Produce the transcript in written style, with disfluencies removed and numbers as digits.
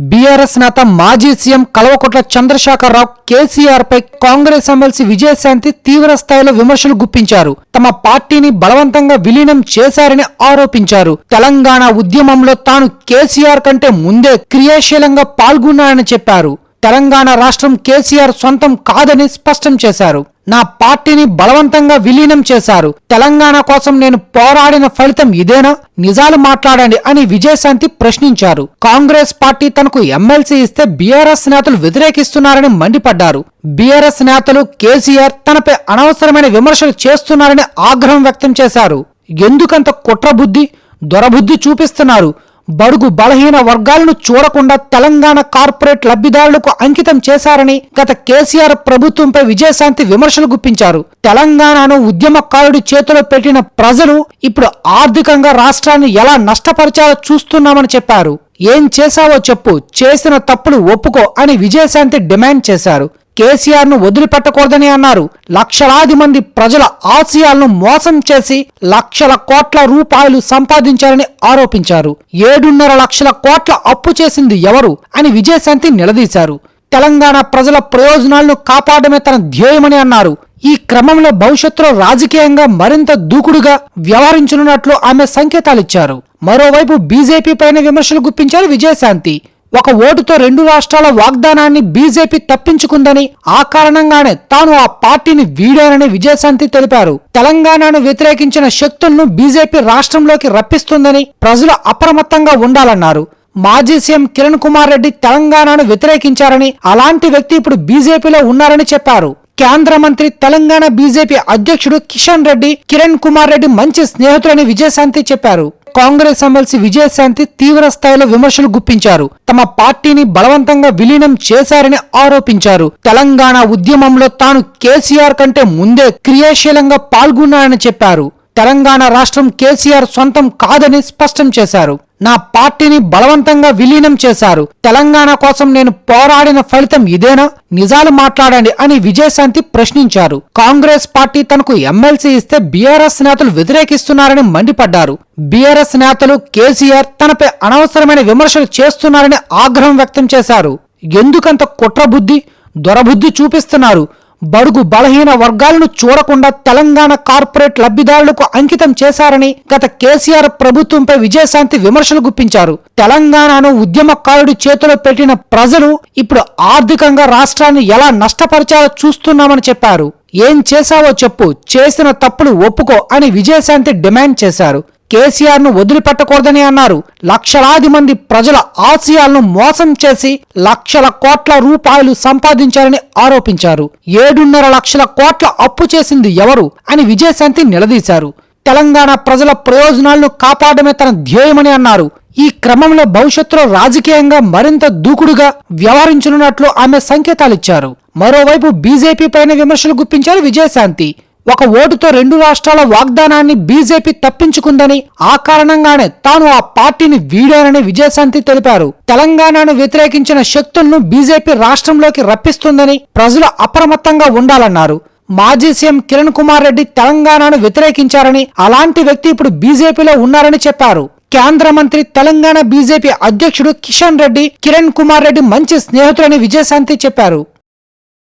BRS నేత మాజీ CM Kalvakuntla Chandrashekar Rao KCR పై Congress MLC Vijayashanti తీవ్ర స్థాయిలో విమర్శలు గుప్పించారు. తమ పార్టీని బలవంతంగా విలీనం చేశారని ఆరోపించారు. తెలంగాణ ఉద్యమంలో తాను కేసీఆర్ కంటే ముందే క్రియాశీలంగా పాల్గొన్నానని చెప్పారు. తెలంగాణ రాష్ట్రం కేసీఆర్ సొంతం కాదని స్పష్టం చేశారు. నా పార్టీని బలవంతంగా విలీనం చేశారు. తెలంగాణ కోసం నేను పోరాడిన ఫలితం ఇదేనా? నిజాలు మాట్లాడండి అని విజయశాంతి ప్రశ్నించారు. కాంగ్రెస్ పార్టీ తనకు ఎమ్మెల్సీ ఇస్తే బీఆర్ఎస్ నేతలు వ్యతిరేకిస్తున్నారని మండిపడ్డారు. బీఆర్ఎస్ నేతలు కేసీఆర్ తనపై అనవసరమైన విమర్శలు చేస్తున్నారని ఆగ్రహం వ్యక్తం చేశారు. ఎందుకంత కుట్రబుద్ధి, దొరబుద్ధి చూపిస్తున్నారు? బడుగు బలహీన వర్గాలను చూడకుండా తెలంగాణ కార్పొరేట్ లబ్ధిదారులకు అంకితం చేశారని గత కేసీఆర్ ప్రభుత్వంపై విజయశాంతి విమర్శలు గుప్పించారు. తెలంగాణను ఉద్యమకారుడి చేతిలో పెట్టిన ప్రజలు ఇప్పుడు ఆర్థికంగా రాష్ట్రాన్ని ఎలా నష్టపరిచారో చూస్తున్నామని చెప్పారు. ఏం చేశావో చెప్పు, చేసిన తప్పులు ఒప్పుకో అని విజయశాంతి డిమాండ్ చేశారు. కేసీఆర్ ను వదిలిపెట్టకూడదని అన్నారు. లక్షలాది మంది ప్రజల ఆశయాలను మోసం చేసి లక్షల కోట్ల రూపాయలు సంపాదించారని ఆరోపించారు. 7.5 లక్షల కోట్ల అప్పు చేసింది ఎవరు అని విజయశాంతి నిలదీశారు. తెలంగాణ ప్రజల ప్రయోజనాలను కాపాడమే తన ధ్యేయమని అన్నారు. ఈ క్రమంలో భవిష్యత్తులో రాజకీయంగా మరింత దూకుడుగా వ్యవహరించనున్నట్లు ఆమె సంకేతాలిచ్చారు. మరోవైపు బీజేపీ పైన విమర్శలు గుప్పించారు విజయశాంతి. ఒక ఓటుతో 2 రాష్ట్రాల వాగ్దానాన్ని బీజేపీ తప్పించుకుందని, ఆ కారణంగానే తాను ఆ పార్టీని వీడానని విజయశాంతి తెలిపారు. తెలంగాణను వ్యతిరేకించిన శక్తులను బీజేపీ రాష్ట్రంలోకి రప్పిస్తుందని ప్రజలు అప్రమత్తంగా ఉండాలన్నారు. మాజీ సీఎం కిరణ్ కుమార్ రెడ్డి తెలంగాణను వ్యతిరేకించారని, అలాంటి వ్యక్తి ఇప్పుడు బీజేపీలో ఉన్నారని చెప్పారు. కేంద్ర మంత్రి, తెలంగాణ బీజేపీ అధ్యక్షుడు కిషన్ రెడ్డి, కిరణ్ కుమార్ రెడ్డి మంచి స్నేహితులని విజయశాంతి చెప్పారు. కాంగ్రెస్ ఎమ్మెల్సీ విజయశాంతి తీవ్ర స్థాయిలో విమర్శలు గుప్పించారు. తమ పార్టీని బలవంతంగా విలీనం చేశారని ఆరోపించారు. తెలంగాణ ఉద్యమంలో తాను కేసీఆర్ కంటే ముందే క్రియాశీలంగా పాల్గొన్నానని చెప్పారు. తెలంగాణ రాష్ట్రం కేసీఆర్ సొంతం కాదని స్పష్టం చేశారు. నా పార్టీని బలవంతంగా విలీనం చేశారు. తెలంగాణ కోసం నేను పోరాడిన ఫలితం ఇదేనా? నిజాలు మాట్లాడండి అని విజయశాంతి ప్రశ్నించారు. కాంగ్రెస్ పార్టీ తనకు ఎమ్మెల్సీ ఇస్తే బీఆర్ఎస్ నేతలు వ్యతిరేకిస్తున్నారని మండిపడ్డారు. బీఆర్ఎస్ నేతలు కేసీఆర్ తనపై అనవసరమైన విమర్శలు చేస్తున్నారని ఆగ్రహం వ్యక్తం చేశారు. ఎందుకంత కుట్రబుద్ధి, దొరబుద్ధి చూపిస్తున్నారు? బడుగు బలహీన వర్గాలను చూడకుండా తెలంగాణ కార్పొరేట్ లబ్ధిదారులకు అంకితం చేశారని గత కేసీఆర్ ప్రభుత్వంపై విజయశాంతి విమర్శలు గుప్పించారు. తెలంగాణను ఉద్యమకారుడి చేతిలో పెట్టిన ప్రజలు ఇప్పుడు ఆర్థికంగా రాష్ట్రాన్ని ఎలా నష్టపరిచారో చూస్తున్నామని చెప్పారు. ఏం చేశావో చెప్పు, చేసిన తప్పులు ఒప్పుకో అని విజయశాంతి డిమాండ్ చేశారు. కేసీఆర్ ను వదిలిపెట్టకూడదని అన్నారు. లక్షలాది మంది ప్రజల ఆశయాలను మోసం చేసి లక్షల కోట్ల రూపాయలు సంపాదించారని ఆరోపించారు. 7.5 లక్షల కోట్ల అప్పు చేసింది ఎవరు అని విజయశాంతి నిలదీశారు. తెలంగాణ ప్రజల ప్రయోజనాలను కాపాడమే తన ధ్యేయమని అన్నారు. ఈ క్రమంలో భవిష్యత్తులో రాజకీయంగా మరింత దూకుడుగా వ్యవహరించనున్నట్లు ఆమె సంకేతాలిచ్చారు. మరోవైపు బీజేపీ పైన విమర్శలు గుప్పించారు విజయశాంతి. ఒక ఓటుతో 2 రాష్ట్రాల వాగ్దానాన్ని బీజేపీ తప్పించుకుందని, ఆ కారణంగానే తాను ఆ పార్టీని వీడానని విజయశాంతి తెలిపారు. తెలంగాణను వ్యతిరేకించిన శక్తులను బీజేపీ రాష్ట్రంలోకి రప్పిస్తుందని ప్రజలు అప్రమత్తంగా ఉండాలన్నారు. మాజీ సీఎం కిరణ్ కుమార్ రెడ్డి తెలంగాణను వ్యతిరేకించారని, అలాంటి వ్యక్తి ఇప్పుడు బీజేపీలో ఉన్నారని చెప్పారు. కేంద్ర మంత్రి, తెలంగాణ బీజేపీ అధ్యక్షుడు కిషన్ రెడ్డి, కిరణ్ కుమార్ రెడ్డి మంచి స్నేహితులని విజయశాంతి చెప్పారు.